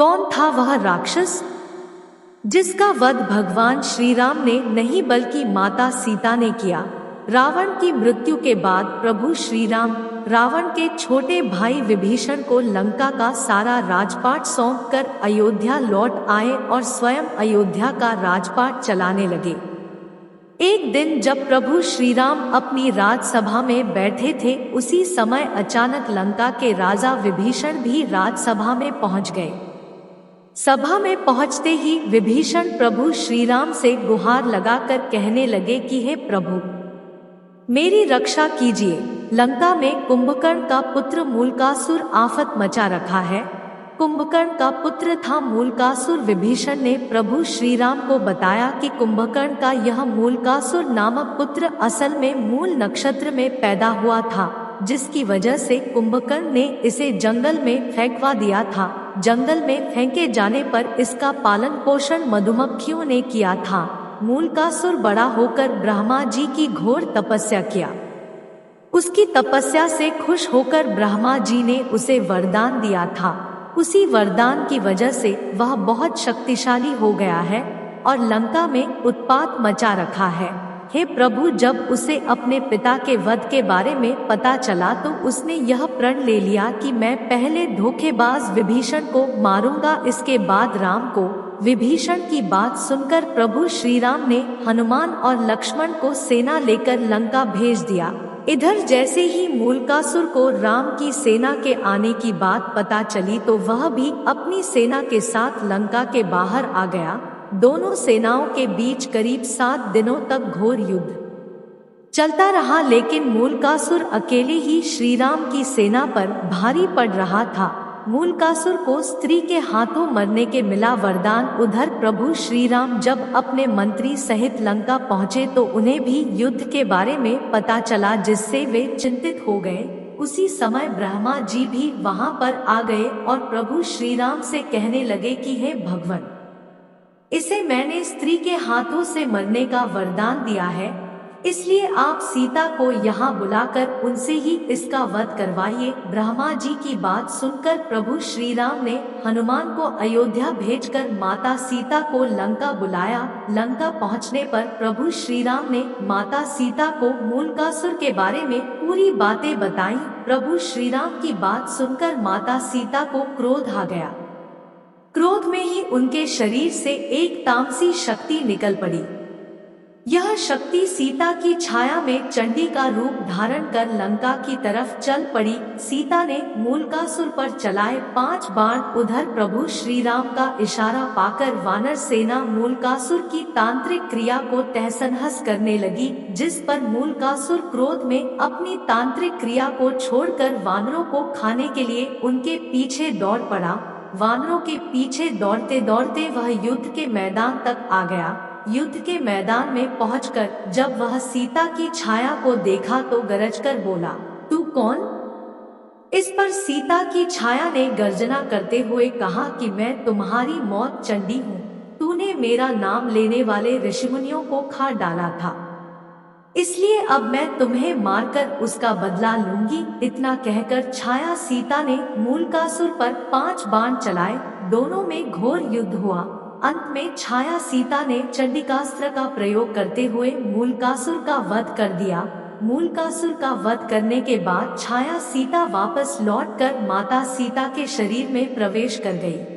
कौन था वह राक्षस जिसका वध भगवान श्री राम ने नहीं बल्कि माता सीता ने किया? रावण की मृत्यु के बाद प्रभु श्री राम रावण के छोटे भाई विभीषण को लंका का सारा राजपाट सौंपकर अयोध्या लौट आए और स्वयं अयोध्या का राजपाट चलाने लगे। एक दिन जब प्रभु श्री राम अपनी राजसभा में बैठे थे, उसी समय अचानक लंका के राजा विभीषण भी राजसभा में पहुंच गए। सभा में पहुंचते ही विभीषण प्रभु श्री राम से गुहार लगाकर कहने लगे कि हे प्रभु, मेरी रक्षा कीजिए। लंका में कुंभकर्ण का पुत्र मूलकासुर आफत मचा रखा है। कुंभकर्ण का पुत्र था मूलकासुर। विभीषण ने प्रभु श्री राम को बताया कि कुंभकर्ण का यह मूलकासुर नामक पुत्र असल में मूल नक्षत्र में पैदा हुआ था, जिसकी वजह से कुंभकर्ण ने इसे जंगल में फेंकवा दिया था। जंगल में फेंके जाने पर इसका पालन पोषण मधुमक्खियों ने किया था। मूलकासुर बड़ा होकर ब्रह्मा जी की घोर तपस्या किया। उसकी तपस्या से खुश होकर ब्रह्मा जी ने उसे वरदान दिया था। उसी वरदान की वजह से वह बहुत शक्तिशाली हो गया है और लंका में उत्पात मचा रखा है। हे प्रभु, जब उसे अपने पिता के वध के बारे में पता चला तो उसने यह प्रण ले लिया कि मैं पहले धोखेबाज विभीषण को मारूंगा, इसके बाद राम को। विभीषण की बात सुनकर प्रभु श्री राम ने हनुमान और लक्ष्मण को सेना लेकर लंका भेज दिया। इधर जैसे ही मूलकासुर को राम की सेना के आने की बात पता चली तो वह भी अपनी सेना के साथ लंका के बाहर आ गया। दोनों सेनाओं के बीच करीब 7 दिनों तक घोर युद्ध चलता रहा, लेकिन मूलकासुर अकेले ही श्री राम की सेना पर भारी पड़ रहा था। मूलकासुर को स्त्री के हाथों मरने के मिला वरदान। उधर प्रभु श्री राम जब अपने मंत्री सहित लंका पहुँचे तो उन्हें भी युद्ध के बारे में पता चला, जिससे वे चिंतित हो गए। उसी समय ब्रह्मा जी भी वहां पर आ गए और प्रभु श्री राम से कहने लगे कि हे भगवान, इसे मैंने स्त्री के हाथों से मरने का वरदान दिया है, इसलिए आप सीता को यहाँ बुलाकर उनसे ही इसका वध करवाइए। ब्रह्मा जी की बात सुनकर प्रभु श्री राम ने हनुमान को अयोध्या भेजकर माता सीता को लंका बुलाया। लंका पहुँचने पर प्रभु श्री राम ने माता सीता को मूलकासुर के बारे में पूरी बातें बताई। प्रभु श्री राम की बात सुनकर माता सीता को क्रोध आ गया। क्रोध में ही उनके शरीर से एक तामसी शक्ति निकल पड़ी। यह शक्ति सीता की छाया में चंडी का रूप धारण कर लंका की तरफ चल पड़ी। सीता ने मूलकासुर पर चलाए 5 बाण। उधर प्रभु श्री राम का इशारा पाकर वानर सेना मूलकासुर की तांत्रिक क्रिया को तहस-नहस करने लगी, जिस पर मूलकासुर क्रोध में अपनी तांत्रिक क्रिया को छोड़कर वानरों को खाने के लिए उनके पीछे दौड़ पड़ा। वानरों के पीछे दौड़ते दौड़ते वह युद्ध के मैदान तक आ गया। युद्ध के मैदान में पहुंचकर जब वह सीता की छाया को देखा तो गरजकर बोला, तू कौन? इस पर सीता की छाया ने गर्जना करते हुए कहा कि मैं तुम्हारी मौत चंडी हूँ। तूने मेरा नाम लेने वाले ऋषिमुनियों को खा डाला था, इसलिए अब मैं तुम्हें मारकर उसका बदला लूंगी। इतना कहकर छाया सीता ने मूलकासुर पर 5 बाण चलाए। दोनों में घोर युद्ध हुआ। अंत में छाया सीता ने चंडिकास्त्र का प्रयोग करते हुए मूलकासुर का वध कर दिया। मूलकासुर का वध करने के बाद छाया सीता वापस लौटकर माता सीता के शरीर में प्रवेश कर गई।